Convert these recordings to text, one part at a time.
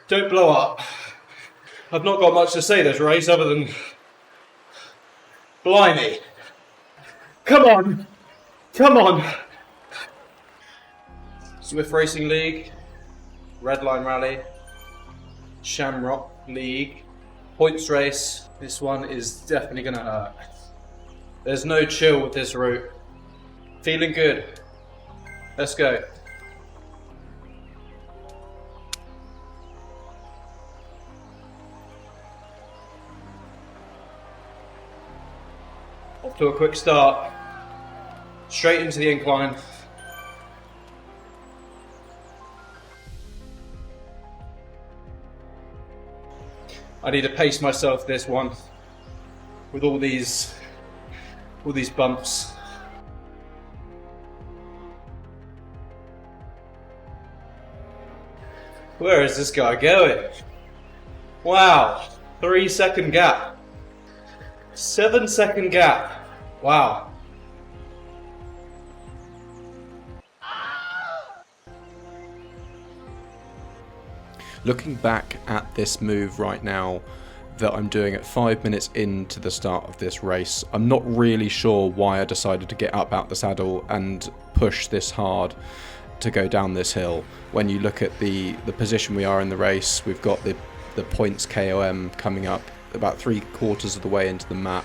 Don't blow up. I've not got much to say this race other than... Blimey. Come on. Come on. Zwift Racing League, Redline Rally, Shamrock League, points race. This one is definitely going to hurt. There's no chill with this route. Feeling good. Let's go. Off to a quick start. Straight into the incline. I need to pace myself this one with all these bumps. Where is this guy going? Wow, 3-second gap. 7-second gap. Wow. Looking back at this move right now that I'm doing at 5 minutes into the start of this race, I'm not really sure why I decided to get up out the saddle and push this hard to go down this hill. When you look at the position we are in the race, we've got the points KOM coming up about 3/4 of the way into the map.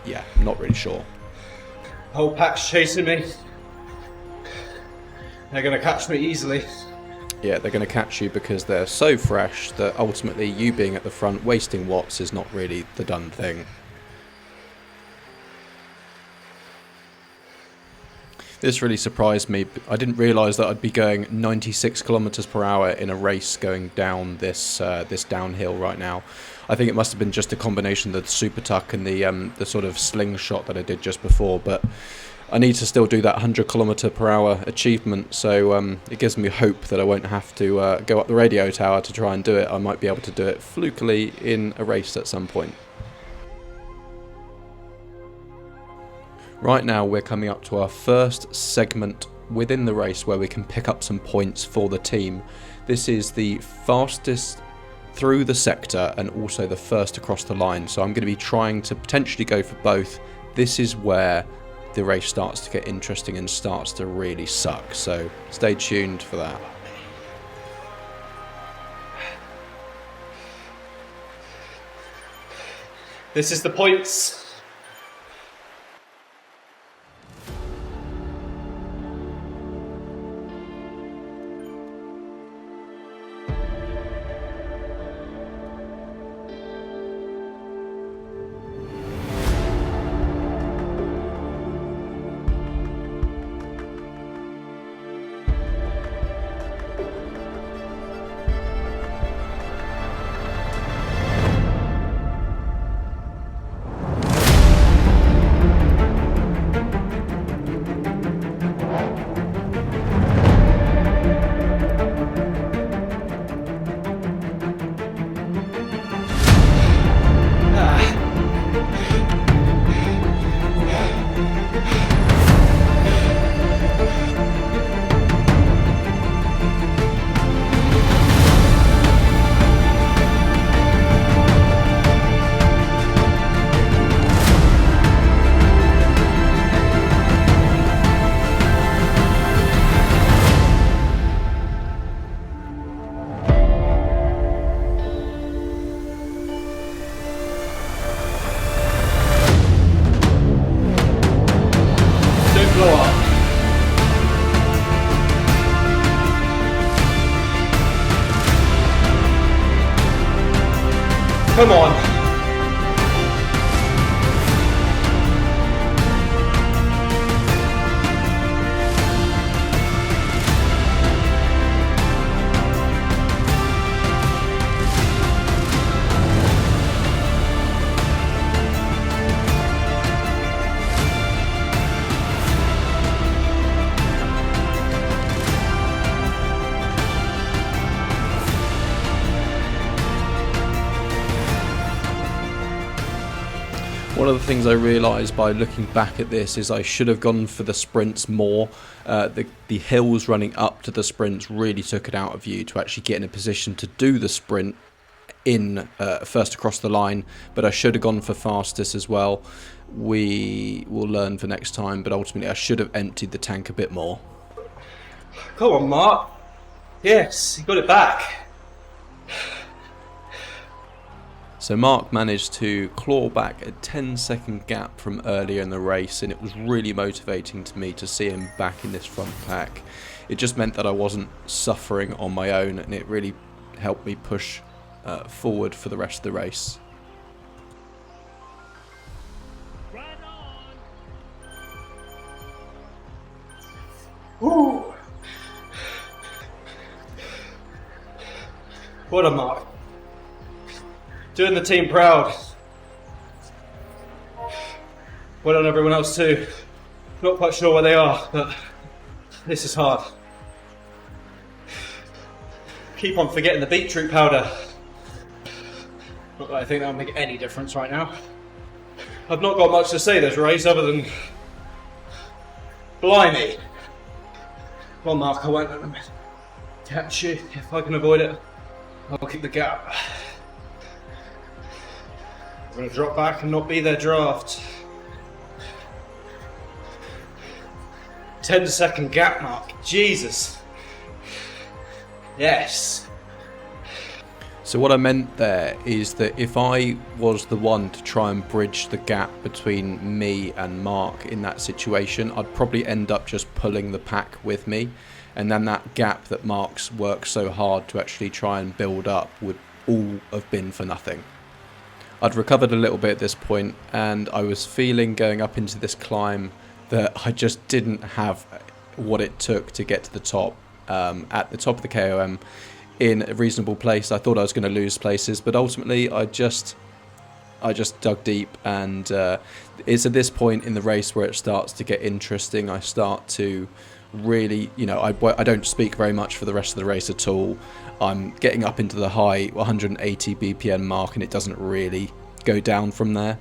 Yeah, not really sure. Whole pack's chasing me. They're going to catch me easily. Yeah, they're going to catch you because they're so fresh that ultimately you being at the front wasting watts is not really the done thing. This really surprised me. I didn't realise that I'd be going 96 kilometers per hour in a race going down this downhill right now. I think it must have been just a combination of the super tuck and the sort of slingshot that I did just before, but I need to still do that 100 kilometer per hour achievement, so it gives me hope that I won't have to go up the radio tower to try and do it. I might be able to do it flukily in a race at some point. Right now we're coming up to our first segment within the race where we can pick up some points for the team. This is the fastest through the sector and also the first across the line, so I'm going to be trying to potentially go for both. This is where the race starts to get interesting and starts to really suck, so stay tuned for that. This is the points. Come on. One of the things I realised by looking back at this is I should have gone for the sprints more. The hills running up to the sprints really took it out of you to actually get in a position to do the sprint in first across the line, but I should have gone for fastest as well. We will learn for next time, but ultimately I should have emptied the tank a bit more. Come on, Mark. Yes, you got it back. So Mark managed to claw back a 10-second gap from earlier in the race, and it was really motivating to me to see him back in this front pack. It just meant that I wasn't suffering on my own, and it really helped me push forward for the rest of the race. Woo! What a Mark. Doing the team proud. Well done everyone else too. Not quite sure where they are, but this is hard. Keep on forgetting the beetroot powder. Not that I think that'll make any difference right now. I've not got much to say this race other than blimey. Well, Mark, I won't let them catch you. If I can avoid it, I'll kick the gap. I'm going to drop back and not be their draft. 10-second gap, Mark. Jesus. Yes. So what I meant there is that if I was the one to try and bridge the gap between me and Mark in that situation, I'd probably end up just pulling the pack with me, and then that gap that Mark's worked so hard to actually try and build up would all have been for nothing. I'd recovered a little bit at this point, and I was feeling going up into this climb that I just didn't have what it took to get to the top. At the top of the KOM in a reasonable place. I thought I was going to lose places, but ultimately I just dug deep, and it's at this point in the race where it starts to get interesting. I start to really, I don't speak very much for the rest of the race at all. I'm getting up into the high 180 BPM mark, and it doesn't really go down from there.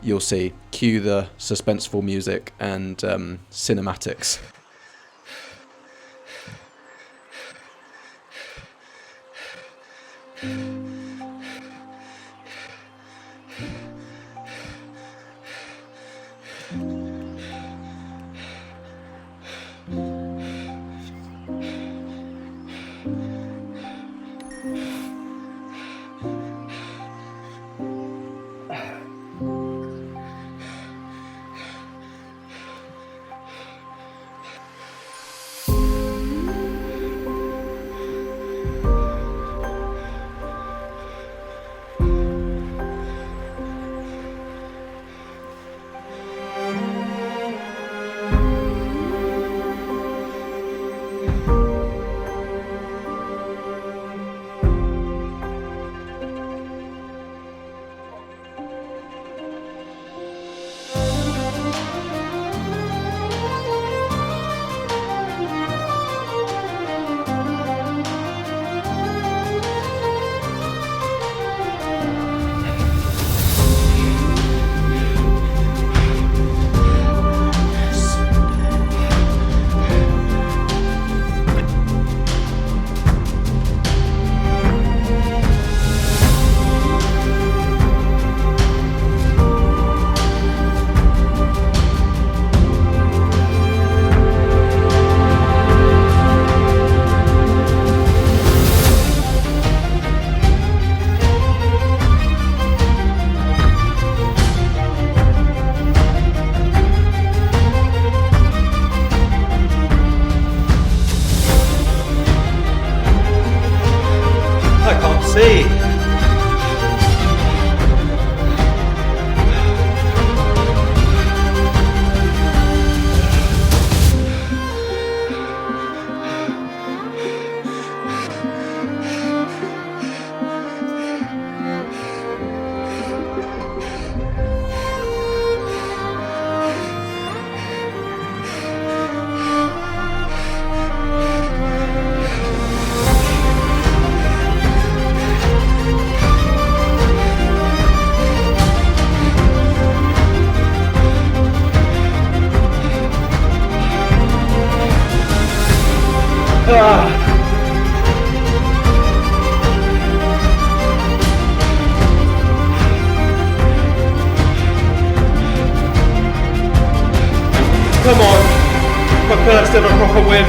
You'll see. Cue the suspenseful music and cinematics. First ever proper win.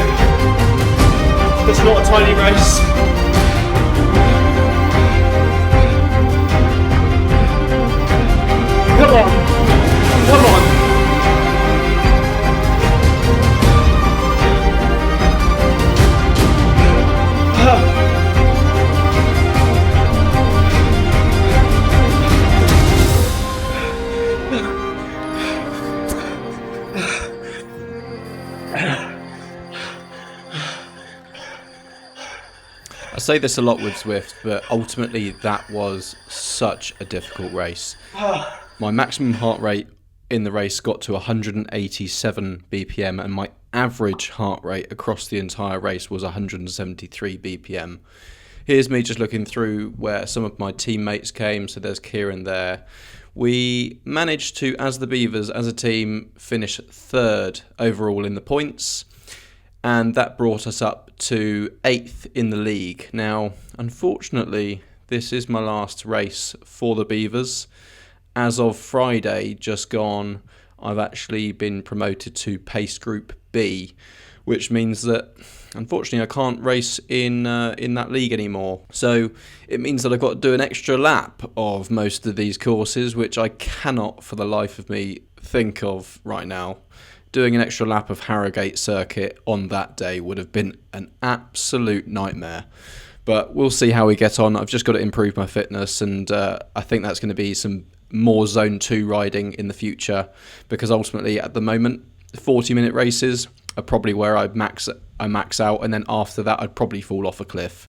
It's not a tiny race. Come on. Come on. I say this a lot with Zwift, but ultimately that was such a difficult race. My maximum heart rate in the race got to 187 BPM, and my average heart rate across the entire race was 173 BPM. Here's me just looking through where some of my teammates came, so there's Kieran there. We managed to, as the Beavers, as a team, finish third overall in the points, and that brought us up to 8th in the league. Now, unfortunately, this is my last race for the Beavers. As of Friday, just gone, I've actually been promoted to Pace Group B, which means that, unfortunately, I can't race in that league anymore. So it means that I've got to do an extra lap of most of these courses, which I cannot, for the life of me, think of right now. Doing an extra lap of Harrogate Circuit on that day would have been an absolute nightmare. But we'll see how we get on. I've just got to improve my fitness, and I think that's going to be some more Zone 2 riding in the future, because ultimately at the moment 40-minute races are probably where I max out, and then after that I'd probably fall off a cliff.